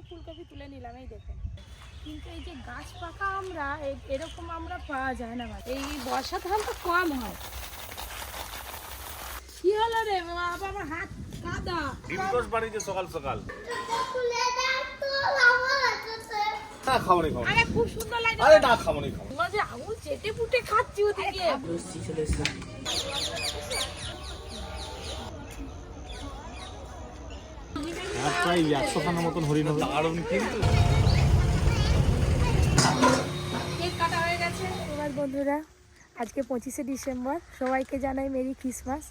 ফুলকপি তুলে নিলাম, এই দেখুন। কিন্তু এই যে গাছ পাকা আমরা এরকম আমরা পাওয়া যায় না, এই বর্ষা ধান তো কম হয়। কি হলো রে বাবা, আমার হাত কাদা। ডিমকস বাড়িতে সকাল সকাল আরে খুব সুন্দর লাগে। আরে না খামনি খাও, মাঝে আঙুল চেটে পুটে খাচ্ছি ওদিকে। প্রায় 100 খানার মতন হরিণ হবে। দারুণ কিন্তু। কেক কাটা হয়ে গেছে। এবার বন্ধুরা, আজকে 25শে ডিসেম্বর, সবাইকে জানাই মেরি ক্রিসমাস।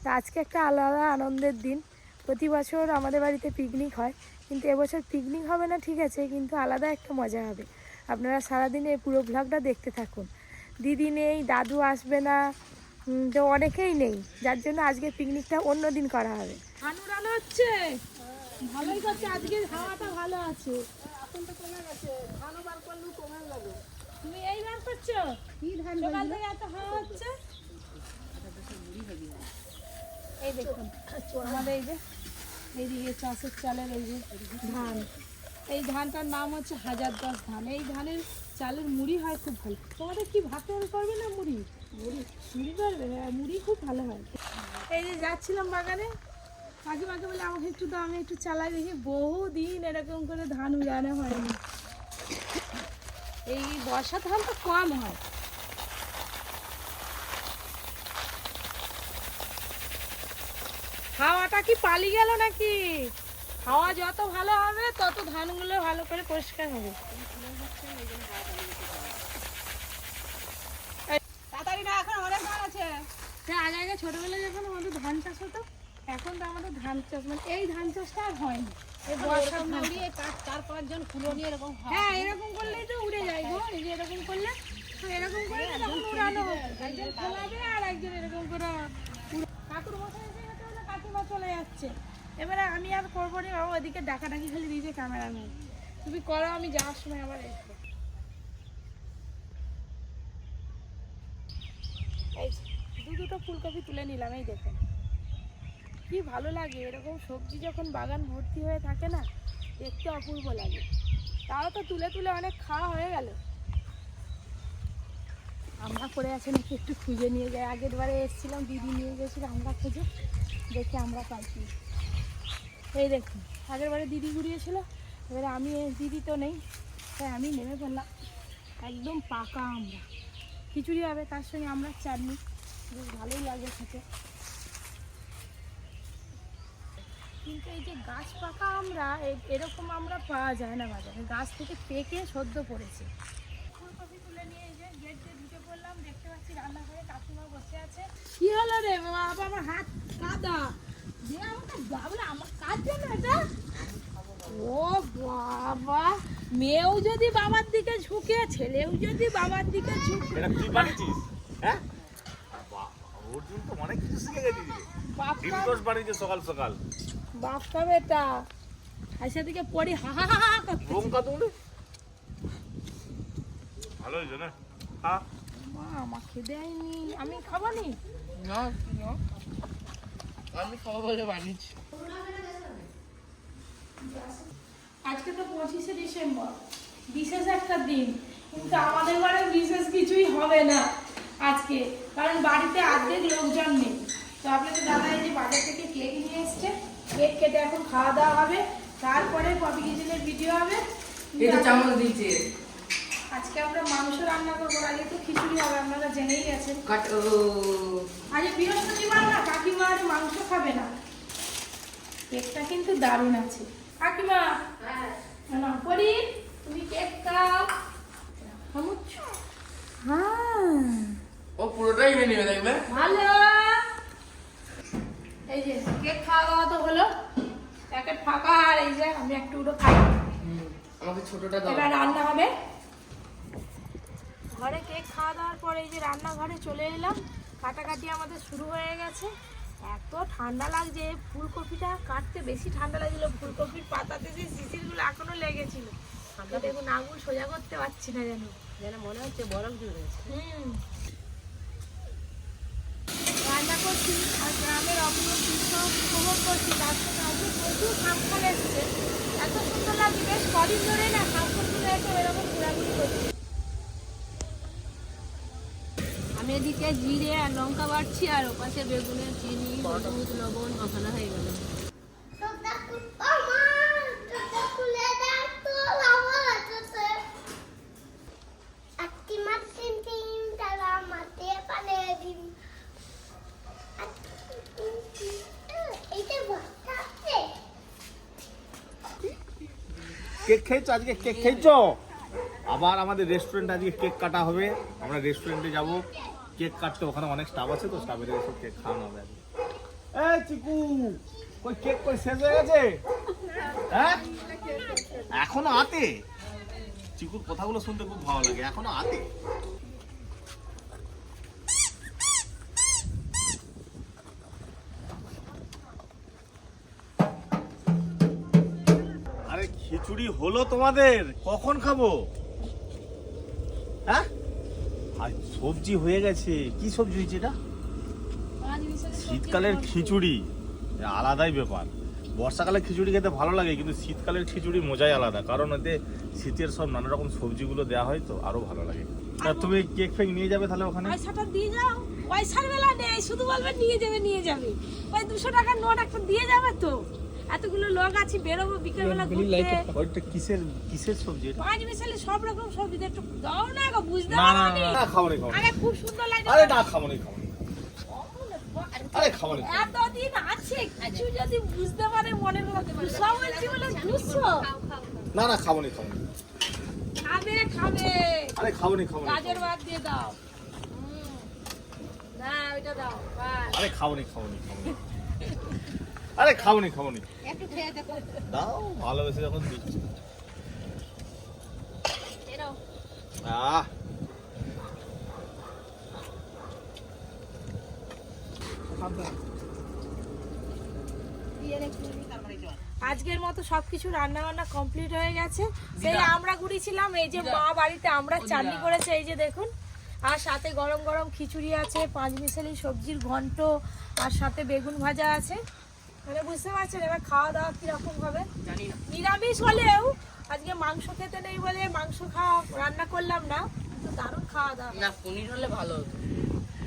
তা আজকে একটা আলাদা আনন্দের দিন। প্রতি বছর আমাদের বাড়িতে পিকনিক হয়, কিন্তু এবছর পিকনিক হবে না ঠিক আছে, কিন্তু আলাদা একটা মজা হবে। আপনারা সারাদিন এই পুরো ব্লগটা দেখতে থাকুন। দিদি নেই, দাদু আসবে না, তো অনেকেই নেই, যার জন্য আজকে পিকনিকটা অন্য দিন করা হবে। ধান উড়ানো হচ্ছে, ভালোই করছে, আজকে হাওয়াটা ভালো আছে। এখন তো কমে গেছে, ধানও বার করলেও কমে যাবে। তুমি এই বার করছো? কি ধান সকাল থেকে এত হাওয়া হচ্ছে। এই দেখুন আমাদের এই যে এইদিকে চাষের চালের এই যে ধান, এই ধানটার নাম হচ্ছে 1010 ধান। এই ধানের চালের মুড়ি হয় খুব ভালো। তোমাদের কি ভাতের করবে না মুড়ি? মুড়ি করবে, মুড়ি খুব ভালো হয়। এই যে যাচ্ছিলাম বাগানে, কাকিমাকে বলে আমাকে একটু দাও, আমি একটু চালাই দেখি। বহুদিন এরকম করে ধান উড়ানো হয়নি। এই বর্ষা ধান তো কম হয়। হাওয়াটা কি পালিয়ে গেল নাকি? হাওয়া যত ভালো হবে তত ধানগুলো ভালো করে পরিষ্কার হবে। তাড়াতাড়ি না, এখন অনেক ধান আছে। আগে আগে ছোটবেলায় যখন আমাদের ধান চাষ হতো, এখন তো আমাদের ধান চাষ মানে এই ধান চাষটা আর হয়নি। এই বর্ষা উড়িয়ে 4-5 জন কুলো নিয়ে এরকম, হ্যাঁ এরকম করলেই তো উড়ে যায় গো। এই যে এরকম করলে তো, এরকম করে তখন উড়ানো হবে। একজন ফেলাবে আর একজন এরকম করে। কাকুর মশাই এসে গেছে বলে কাকিমা চলে যাচ্ছে। এবারে আমি আর করবো না বাবা, ওদিকে ডাকাডাকি খালি দিয়েছে ক্যামেরাম্যান, তুমি করো, আমি যাওয়ার সময় আবার এসবো। এই দুটো ফুলকপি তুলে নিলাম, এই দেখুন। কি ভালো লাগে এরকম সবজি যখন বাগান ভর্তি হয়ে থাকে না, দেখতে অপূর্ব লাগে। তাও তো তুলে তুলে অনেক খাওয়া হয়ে গেল। আমরা পড়ে আছে নাকি একটু খুঁজে নিয়ে যাই। আগের বারে এসেছিলাম, দিদি নিয়ে গেছিল আমরা খুঁজে, দেখে আমরা পাইছি। এই দেখুন, আগের বারে দিদি ঘুরিয়েছিল, এবারে আমি, দিদি তো নেই, তাই আমি নেমে পড়লাম। একদম পাকা আমরা, খিচুড়ি হবে, তার সঙ্গে আমরা চাটনি, বেশ ভালোই লাগে খেতে। কিন্তু এই যে গাছ পাকা আমরা এরকম আমরা পাওয়া যায় না বাজারে। গাছ থেকে পেকে সদ্য পড়েছে। ফুলকপি তুলে নিয়ে এই যে গেট দিয়ে ঢুকে পড়লাম, দেখতে পাচ্ছি রান্নাঘরে কাকিমা বসে আছে। কি হলো রে বাবা, আমার হাত কাদা। যে আমাকে বলে আমার কাজ জন্য এটা। ও বাবা, মেয়েও যদি বাবার দিকে ঝুঁকে, ছেলেও যদি বাবার দিকে ঝুঁকে। এটা তুই বানিয়েছিস? হ্যাঁ বাবা, অর্জুন তো অনেক কিছু শিখে গেছিস। ডিমকস বাড়িতে সকাল সকাল বাপকা বেটা আইসা দিকে পড়ি হা হা হা করতে। লঙ্কা তুমি ভালো হয়েছে না? হ্যাঁ মা আমাকে দেয়নি, আমি খাবানি না, আমি খাবো বলে বানিয়েছি। আজকে তো 25শে ডিসেম্বর, বিশেষ একটা দিন, কিন্তু আমাদের বাড়ি বিশেষ কিছুই হবে না আজকে, কারণ বাড়িতে অর্ধেক লোকজন নেই। তো আপনাদের দাদা এই যে বাজার থেকে কেক নিয়ে এসছে, কেক কেটে এখন খাওয়া দাওয়া হবে, তারপরে পপি কিচেনের ভিডিও হবে। এটা চামচ দিয়েছে। আজকে আমরা মাংস রান্না করবো, আগে তো খিচুড়ি হবে, আপনারা জেনেই গেছেন। আজ বৃহস্পতিবার না, কাকিমা আর মাংস খাবে না। কেকটা কিন্তু দারুণ আছে। কাকিমা না করি, তুমি কেক খাও। হ্যাঁ ও পুরোটাই খেয়ে নেবে, দেখবে ভালো। এই যে কেক খাওয়া দাওয়া তো হলো, প্যাকেট ফাঁকা, আর এই যে আমি একটু উঠো খাই। আমাকে ছোটটা দাও। এবার রান্না হবে। ঘরে কেক খাওয়া দাওয়ার পরে এই যে রান্নাঘরে চলে এলাম, কাটাকাটি আমাদের শুরু হয়ে গেছে। এত ঠান্ডা লাগছে, ফুলকপিটা কাটতে বেশি ঠান্ডা লাগছিল। ফুলকপির পাতাতে যে শিশিরগুলো এখনো লেগেছিল, দেখুন আঙুল সোজা করতে পারছি না, যেন মনে হচ্ছে বরফ জমেছে। রান্না করছি আর গ্রামের অপূর্ব দৃশ্য উপভোগ করছি, তার সঙ্গে আজকে প্রচুর সাপখান এসছে। এত সুন্দর লাগছে, বেশ কদিন ধরে না শাকসবজিটা একটু এরকম ঘোরাঘুরি করছি। আমি এদিকে জিরে আর লঙ্কা বাড়ছি আর ওপাশে বেগুনের চিনি হলুদ লবণ মাখানো হয়ে গেল। কেক খেয়েছো আজকে? কেক খেয়েছো? আবার আমাদের রেস্টুরেন্টে আজকে কেক কাটা হবে। আমরা রেস্টুরেন্টে যাব কেক কাটতে, ওখানে অনেক স্টাফ আছে তো, স্টাফের সব কেক খাওয়ানো হবে আজকে। এই চিকু, কই কেক কই শেষ হয়ে গেছে? হ্যাঁ এখনো আতে? চিকুর কথাগুলো শুনতে খুব ভালো লাগে, এখনো আতে। আরে খিচুড়ি হলো তোমাদের, কখন খাবো? হ্যাঁ আর সবজি হয়ে গেছে। কি সবজি হয়েছে এটা? শীতকালের খিচুড়ি, আলাদাই ব্যাপার। বর্ষাকালে খিচুড়ি খেতে ভালো লাগে, কিন্তু শীতকালের খিচুড়ি মজাই আলাদা, কারণ এতে শীতের সব নানা রকম সবজিগুলো দেওয়া হয় তো আরো ভালো লাগে। তা তুমি কেক ফেক নিয়ে যাবে তাহলে ওখানে? পয়সাটা দিয়ে যাও, পয়সার বেলা নেই, শুধু বলবে নিয়ে যাবে। ওই 200 টাকার নোট একটা দিয়ে যাবে তো। এতগুলো লোক আছে, বেরোবো বিকেলবেলা ঘুরতে। ওইটা কিসের সবজি এটা? পাঁচ মিশালি সব রকম সবজি একটু দাও না গো, বুঝতে না না পারো না, খাবো না। আরে খুব সুন্দর লাগে। আরে না, খাবো না। আরে খাবো না। এতদিন আছে কিছু যদি বুঝতে পারে মনের মধ্যে সব বলছি বলে বুঝছো। না না, খাবো না। খাবে আরে খাবো না। গাজর বাদ দিয়ে দাও। না ওইটা দাও বাস। আরে খাবো না। আরে খাবো না। একটু খেয়ে দেখো। দাও, ভালোবেসে যখন দিচ্ছি। এরাও আহ আজকের মতো সবকিছু রান্না বান্না কমপ্লিট হয়ে গেছে। সেই আমরা ঘুরিয়েছিলাম, এই যে মা বাড়িতে আমরা চাটনি করেছে, এই যে দেখুন। আর সাথে গরম গরম খিচুড়ি আছে, পাঁচমিশালি সবজির ঘন্ট, আর সাথে বেগুন ভাজা আছে। মানে বুঝতে পারছেন এবার খাওয়া দাওয়া কিরকম হবে। নিরামিষ হলেও আজকে মাংস খেতে নেই বলে মাংস খাওয়া রান্না করলাম না, কিন্তু দারুণ খাওয়া দাওয়া। না পনির হলে ভালো হতো।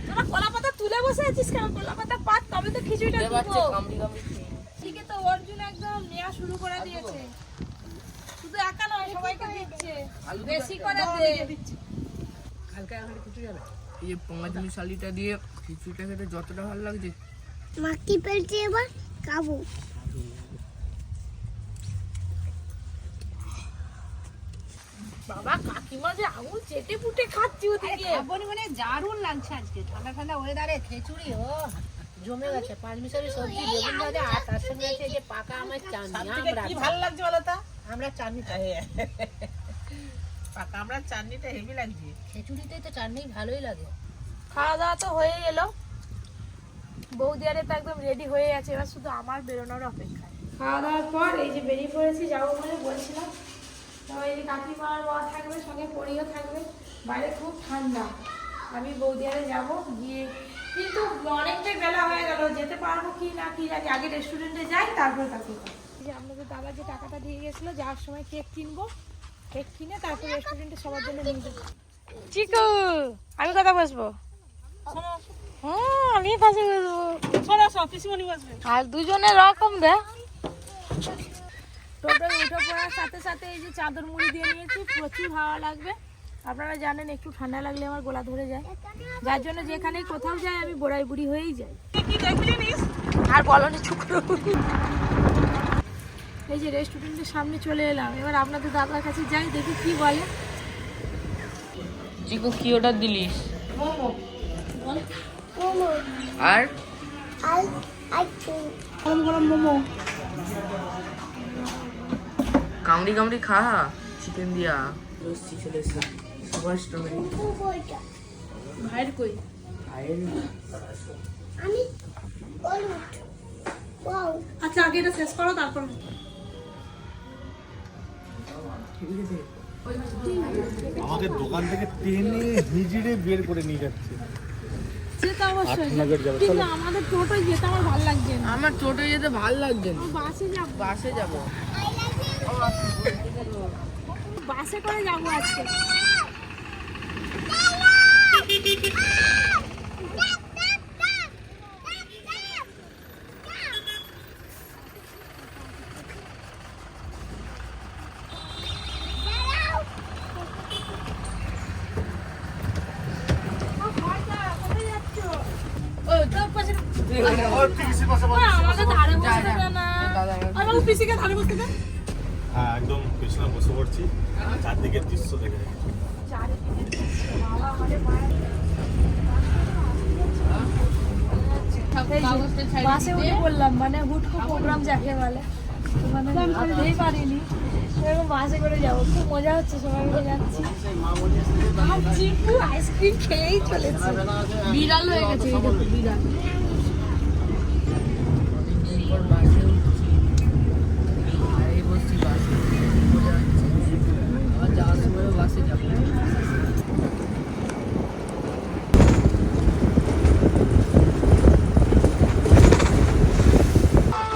তোরা কলা পাতা তুলে বসে আছিস কেন? কলা পাতা পাত, তবে তো খিচুড়িটা বুঝতে পারছে, দেবো। কামড়ি কামড়ি খেয়ে। ঠিক তো অর্জুন একদম নেওয়া শুরু করে দিয়েছে, শুধু একা নয় সবাইকে দিচ্ছে, বেশি করে দে। এই যে পাঁচ মিশালিটা দিয়ে খিচুড়িটা খেতে যতটা ভালো লাগছে। মাটি পেলছে, এবার খাবো। বাবা কাকিমা যে আঙুল চেটে পুটে খাচ্ছি ওদিকে। খাবনি মানে দারুণ লাগছে আজকে, ঠান্ডা ঠান্ডা ওয়েদারে খিচুড়ি জমে গেছে। পাঁচ মিশালি সবজি বেগুন ভাজা আর তার সঙ্গে আছে এই যে পাকা আমের চাটনি। কি ভালো লাগছে বলো তো? আমরা চাটনিটা পাকা আমরা চাটনিটা হেভি লাগছে। খিচুড়িতে তো চাটনি ভালোই লাগে। খাওয়া দাওয়া তো হয়ে এলো, বৌদি আরে তো একদম রেডি হয়ে আছে, এবার শুধু আমার বেরোনোর অপেক্ষা। খাওয়া দাওয়ার পর এই যে বেরিয়ে পড়েছি, যাবো বলে বলছিলাম। তো এই যে কাকিমা আর মা থাকবে, সঙ্গে পরিও থাকবে। বাইরে খুব ঠান্ডা, আমি বৌদি আরে যাবো গিয়ে, কিন্তু অনেকটাই বেলা হয়ে গেল, যেতে পারবো কি না কি জানি। আগে রেস্টুরেন্টে যাই, তারপর কাকি। যে আপনাদের দাদা যে টাকাটা দিয়ে গেছিলো, যাওয়ার সময় কেক কিনবো, কেক কিনে তারপর রেস্টুরেন্টে সবার জন্য নিয়ে যাবো। চিকু আমি কথা বসবো, আমি পাশে বসবো, আর দুজনে রকম দে। টোটোয় উঠে পড়ার সাথে সাথে এই যে চাদর মুড়ি দিয়ে নিয়েছি, প্রচুর হাওয়া লাগবে। আপনারা জানেন একটু ঠান্ডা লাগলে আমার গলা ধরে যায়, যার জন্য যেখানে কোথাও যাই আমি বোড়াই বুড়ি হয়েই যাই। আর বলনি ছুকরো। এই যে রেস্টুরেন্টের সামনে চলে এলাম, এবার আপনাদের দাদার কাছে যাই, দেখি কি বলে। চিকু কি অর্ডার দিলিস? মোমো আর গরম গরম মোমো। কামড়ি কামড়ি খা চিকেন দিয়া। লস্যি চলে এসে সুপার স্ট্রবেরি। ভাইয়ের কই? আমি ওয়াও, আচ্ছা আগে এটা শেষ করো, তারপর আমাদের দোকান থেকে টেনে হিজড়ে বের করে নিয়ে যাচ্ছে। যেতে অবশ্যই, আটনগর যাবো, কিন্তু আমাদের টোটোয় যেতে আমার ভালো লাগছে না। আমার টোটো যেতে ভালো লাগছে না। বাসে যাবো। বাসে যাবো। I love you. বাসে করে যাবো আজকে। আমাদের ধারে বসে থাকা না। আর বাবু পিসিকে ধারে বসতে দে। হ্যাঁ একদম পেছনে বসে পড়ছি, চারদিকের দৃশ্য দেখে রেখেছি। বাসে উঠে পড়লাম, মানে হুট করে প্রোগ্রাম যাকে বলে, মানে ভাবতেই পারিনি এরকম বাসে করে যাবো। খুব মজা হচ্ছে, সবাই মিলে যাচ্ছি। আমার চিকু আইসক্রিম খেয়েই চলেছে, বিড়াল হয়ে গেছে। এই দেখো বিড়াল।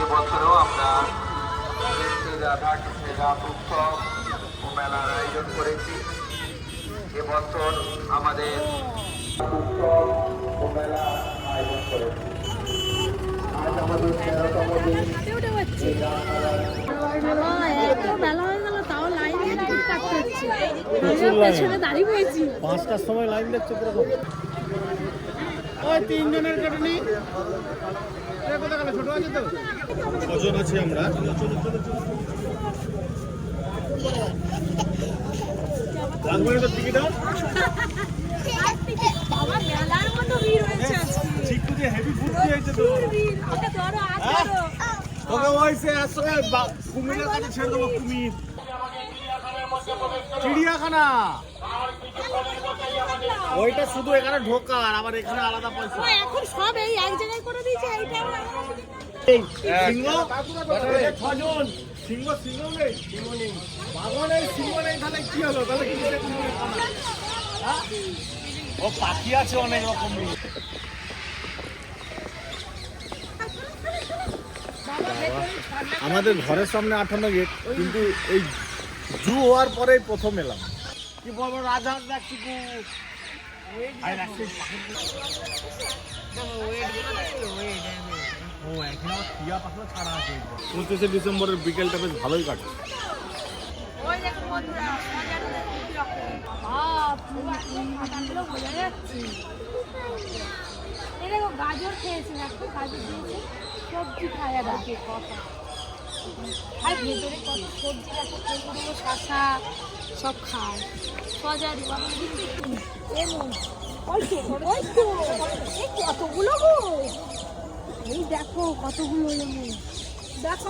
এবছরও আমরা রাধা কৃষ্ণের রাত উৎসব ও মেলার আয়োজন করেছি। এবছর আমাদের উৎসব ও মেলা আয়োজন করেছি। আজ আমাদের 13তম দিন। এত বেলা হয়ে গেল, তাও লাইনে টিকিট কাটতে হচ্ছে। পেছনে দাঁড়িয়ে পড়েছি। 5টার সময় লাইন দেখছো পুরো। ওই 3 জনের কাটনি। ছোট আছে তো? 6 জন আছি আমরা। লাগবে তো টিকিট দাও। বাবা মেলার মতো ভিড় হয়েছে আজকে। চিকু যে হেভি ফুড দিয়েছে তো। ভিড়, ওকে ধরো, হাত ধরো। তোকে ওইসে আসলে কুমিরের কাছে ছেড়ে দেবো। কুমির চিড়িয়াখানা ওইটা শুধু এখানে ঢোকার, আবার এখানে আলাদা পয়সা। ও এখন সব এই এক জায়গায় করে দিয়েছে। এইটা সিংহ 6জন। সিংহ সিংহ নেই, বাঘ নেই, সিংহ নেই, তাহলে কি হলো? তাহলে কি ও পাখি আছে অনেক রকমের। আমাদের ঘরের সামনে 58 গেট, কিন্তু এই জু হওয়ার পরেই প্রথম এলাম। কি বলবো, রাজহাঁস দেখছি। ও এখন টিয়া পাখি ছাড়া আছে। 25শে ডিসেম্বরের বিকেলটা বেশ ভালোই কাটে। ওই দেখুন বন্ধুরা, মজার দেখুন কি রকম। পুরো একদম ফাটাগুলো বোঝা যাচ্ছে। এই দেখো গাজর খেয়েছি, দেখো গাজর দিয়েছে, সবজি খায় আর কি কথা। আর ভেতরে কত সবজি দেখো, ফুলগুলো শশা সব খায়। সজারি বাবা এমন ওই তো এই কতগুলো গো, এই দেখো কতগুলো এমন। দেখো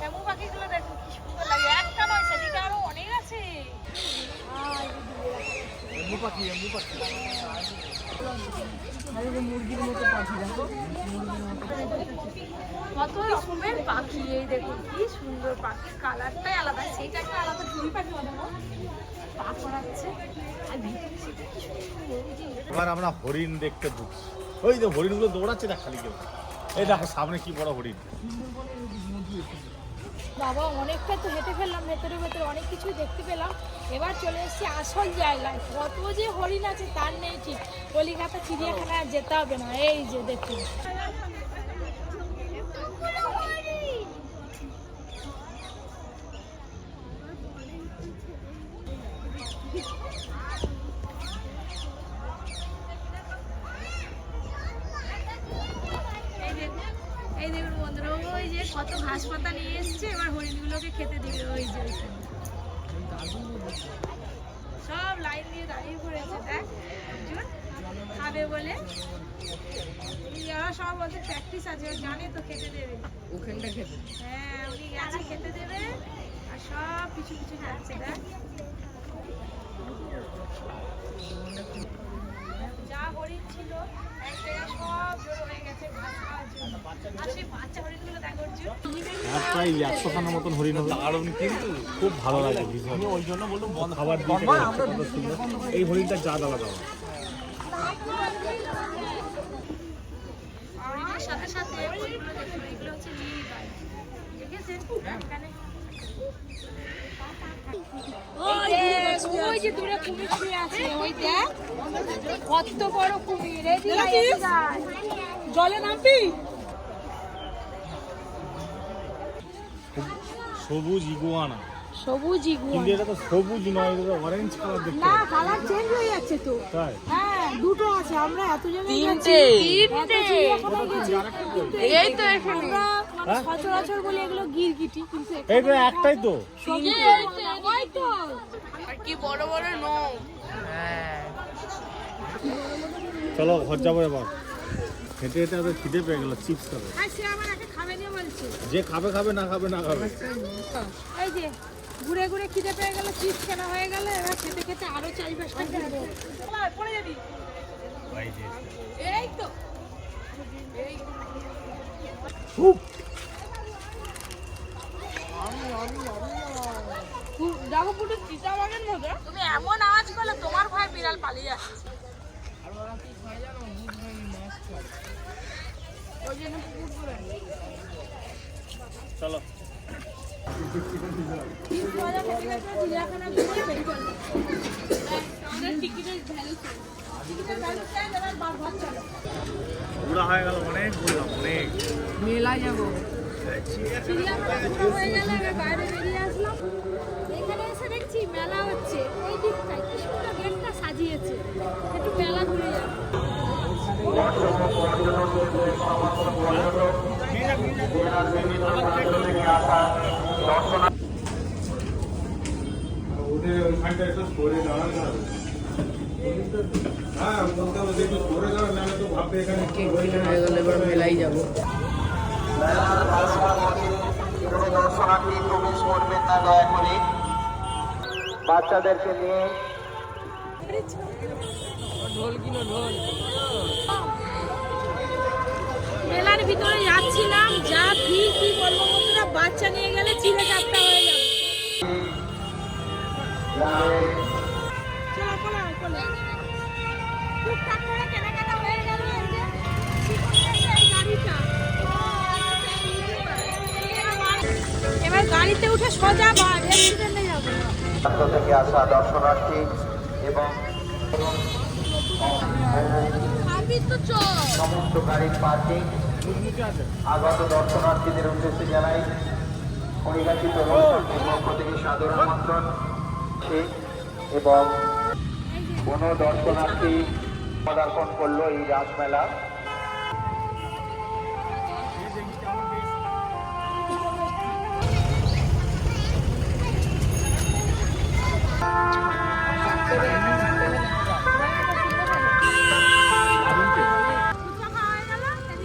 এমন পাখিগুলো দেখো কি সুন্দর লাগে। একটা নয়, সেদিকে আরো অনেক আছে। মুরগির মতো পাখি দেখো, কত রকমের পাখি। এই দেখো কি সুন্দর পাখি, কালারটাই আলাদা। সেইটাকে আলাদা দুই পাখি পা করাচ্ছে। আর ভিতরে সেটা কি সুন্দর। এবার আমরা হরিণ দেখতে ঢুকছি। ওই যে হরিণগুলো দৌড়াচ্ছে দেখ খালি কেউ। এই দেখো সামনে কি বড় হরিণ। বাবা অনেকটা তো হেঁটে ফেললাম, ভেতরে ভেতরে অনেক কিছুই দেখতে পেলাম। এবার চলে এসেছি আসল জায়গায়। কত যে হরিণ আছে তার নেই ঠিক। কলিকাতা চিড়িয়াখানায় আর যেতে হবে না। এই যে দেখুন, এই দেখুন বন্ধুরা, ওই যে কত ঘাস পাতা নিয়ে এসছে। এবার হরিণগুলোকে খেতে দিবে। ওই যে সব লাইন দিয়ে দাঁড়িয়ে পড়েছে, দেখ একজন খাবে বলে। এরা সব ওদের প্র্যাকটিস আছে, জানে তো খেতে দেবে। ওখানটা খেতে। হ্যাঁ উনি গেছে খেতে দেবে, আর সব পিছু পিছু যাচ্ছে। দেখ যা হরিণ ছিল এক জায়গায় সব জড়ো হয়ে গেছে ঘাস খাওয়ার জন্য। আর সেই বাচ্চা হরিণগুলো দেখ অর্জুন, প্রায় 100খানার মতন হরিণ হবে। দারুণ, কিন্তু খুব ভালো লাগে। আমি ওই জন্য বললাম খাবার দিয়ে এই হরিণটা যা আলাদা। হরিণের সাথে সাথে ওইগুলো দেখুন, এগুলো হচ্ছে নীল গাই। দেখেছেন এখানে ওই যে দূরে কুমির শুয়ে আছে, ওই দেখ কত বড় কুমির। জলে নামবি? সবুজ ইগুয়ানা, সবুজ কিন্তু ইগুয়ানা। এটা তো সবুজ নয়, এটা অরেঞ্জ কালার দেখতে। না, কালার চেঞ্জ হয়ে যাচ্ছে তো। তাই? হ্যাঁ, দুটো আছে। আমরা এত জায়গায় তিনটে। এই তো আমরা মানে সচরাচর বলি এগুলো গিরগিটি, কিন্তু এই তো একটাই তো। ওই তো আর কি বড় বড় নখ। হ্যাঁ চলো ঘর যাবো এবার। হেঁটে হেঁটে ওদের খিদে পেয়ে গেল, চিপস খাবে। আর সে আমার আগে খাবে না বলছে। যে খাবে খাবে, না খাবে না খাবে। এই যে ঘুরে ঘুরে খিদে পেয়ে গেল, চিপস কেনা হয়ে গেল, এবার খেতে খেতে আরো 4-5টা কিনবো। পড়ে যাবি। এই তো যাবো পুরো চিতাবাগের মতো। তুমি এমন আওয়াজ করলে তোমার ভয় বিড়াল পালিয়ে আসছে। ওই জন্য পুকুর করে। চলো বুড়া হয়ে গেল, অনেক বুড়া, অনেক। মেলায় যাবো। চিড়িয়াখানা পুরো হয়ে গেল, এবার বাইরে বেরিয়ে আসলাম। এখানে এসে দেখছি মেলা হচ্ছে। ওই দিকটায় কি সুন্দর গেটটা সাজিয়েছে। একটু মেলা ঘুরে যাবো। হয়ে গেল, এবার মেলায় যাবো। কোনো দর্শনার্থী প্রবেশ করবেন না দয়া করে। বাচ্চাদেরকে নিয়ে মেলার ভিতরে যাচ্ছিলাম, যা ভিড় কি বলবো বন্ধুরা, বাচ্চা নিয়ে গেলে চিড়ে চাপটা হয়ে যাবে। চলো কোলা কোলা। টুকটাক করে কেনাকাটা হয়ে গেল। এই যে এই গাড়িটা। এবার গাড়িতে উঠে সোজা রেস্টুরেন্টে যাবো। ছাত্র থেকে আসা দর্শনার্থী এবং খাবি তো চল। সমস্ত গাড়ির পার্কিং আগত দর্শনার্থীদের উদ্দেশ্যে জানাই পরিবাচিত অনুষ্ঠানের পক্ষ থেকে সাদর আমন্ত্রণ এবং কোনো দর্শনার্থী পদার্পণ করলো এই রাসমেলা।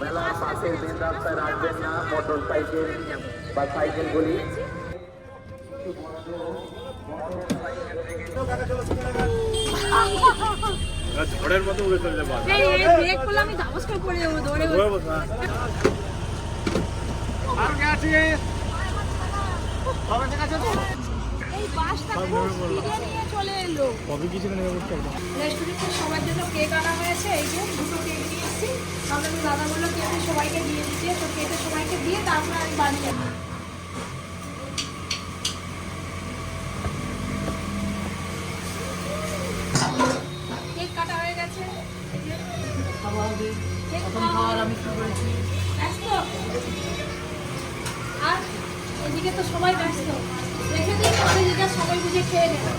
মেলার পাশে মেন রাস্তায় রাখবেন না মোটর সাইকেল বা সাইকেলগুলি। ঝড়ের মতো উড়ে চলে যাবো। এই ব্রেক করলে আমি ধাবস করে পড়ে যাবো দৌড়ে। এই বাসটা খুব স্পিডে নিয়ে চলে এলো। কবে কিছু নেমে পড়ছে একদম। রেস্টুরেন্টে সবার জন্য কেক আনা হয়েছে। এই যে দুটো কেক নিয়ে এসেছি। তাহলে আমি দাদা বললো কেটে সবাইকে দিয়ে দিতে, তো কেটে সবাইকে দিয়ে তারপরে আমি বাড়ি যাবো। কেক কাটা হয়ে গেছে। কেক খাওয়ার আমি শুরু করেছি। ব্যস্ত? আর এদিকে তো সবাই ব্যস্ত। রেখে দিই, পরে যেটা সময় বুঝে খেয়ে নেবে।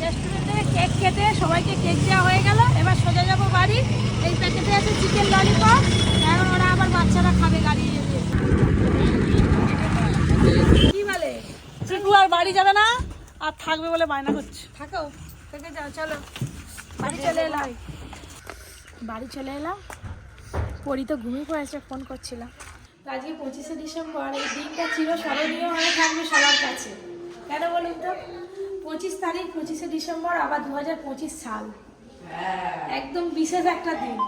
রেস্টুরেন্টে কেক কেটে সবাইকে কেক দেওয়া হয়ে গেল। এবার সোজা যাবো বাড়ি। এই প্যাকেটে আছে চিকেন ললিপপ। এখন ওরা আবার বাচ্চারা খাবে গাড়ি যেতে। কি বলে? চিকু আর বাড়ি যাবে না, আর থাকবে বলে বায়না করছে। থাকো, থেকে যাও। চলো বাড়ি চলে এলাম। বাড়ি চলে এলাম। পরি তো ঘুমিয়ে পড়েছে, ফোন করছিলাম। আজকে 25শে ডিসেম্বর। এই দিনটা চিরস্মরণীয় হয়ে থাকবে সবার কাছে। কেন বলুন তো? 25 তারিখ, 25শে ডিসেম্বর, আবার 2025 সাল। একদম বিশেষ একটা দিন।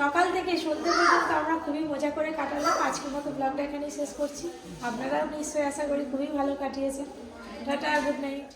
সকাল থেকে সন্ধ্যে পর্যন্ত আমরা খুবই মজা করে কাটালাম। আজকের মতো ব্লগটা এখানেই শেষ করছি। আপনারাও নিশ্চয়ই আশা করি খুবই ভালো কাটিয়েছেন। Tata, good night.